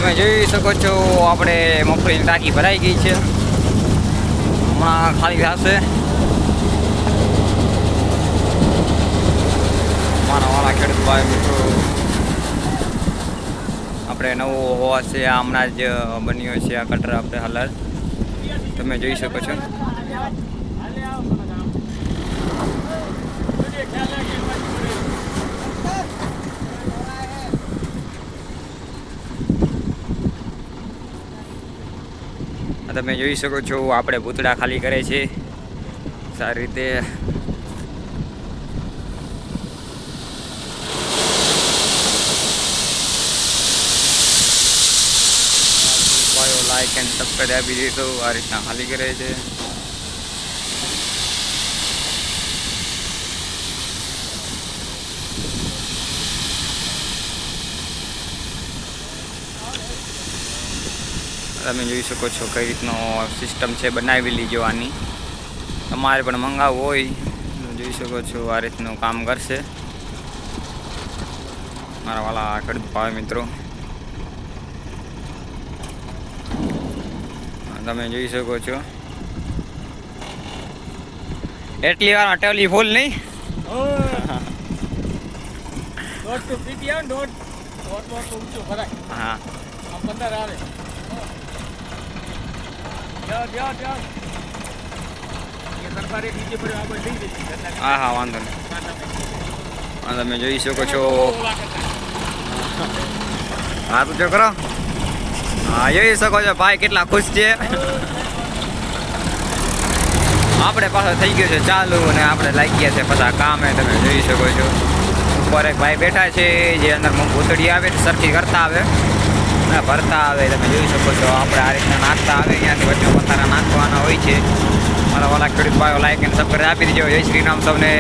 તમે જોઈ શકો છો આપણે મગફળીની ટાંકી ભરાઈ ગઈ છે, હમણાં ખાલી થશે. મારા વાળા ખેડૂત ભાઈ મિત્રો, આપણે નવો હોવા છે આ હમણાં જ બન્યો છે આ કટર આપણે હાલર તમે જોઈ શકો છો. તમે જોઈ શકો છો આપણે ભૂતડા ખાલી કરે છે સારી રીતે. લાઈક એન્ડ સબસ્ક્રાઈબ આપી દીધો, આ રીતના ખાલી કરે છે. તમે જોઈ શકો છો કઈ રીતનો સિસ્ટમ છે બનાવેલી જોવાની. તમારે પણ મંગાવવું હોય જોઈ શકો છો આ રીતનું કામ કરશે મારા વાલા ખેડૂત ભાઈ મિત્રો. તમે જોઈ શકો છો એટલી વાર ટેલી ફૂલ નહીં. હા હા હા વાંધો નહીં. તમે જોઈ શકો છો હા તો જો કરો. હા જોઈ શકો છો ભાઈ કેટલા ખુશ છે. આપણે પાછળ થઈ ગયું છે ચાલુ અને આપણે લાગી ગયા છે બધા કામે. તમે જોઈ શકો છો ઉપર એક ભાઈ બેઠા છે જે અંદર ભૂતળી આવે સરખી કરતા આવે અને ભરતા આવે. તમે જોઈ શકો છો આપણે આ રીતના નાખતા આવે અહીંયાથી વચ્ચે પથારા નાખવાના હોય છે. મારા વાલા ખેડૂત ભાઈઓ લાઈક એન્ડ સબસ્ક્રાઈબ આપી દેજો. જય શ્રી રામ સૌને.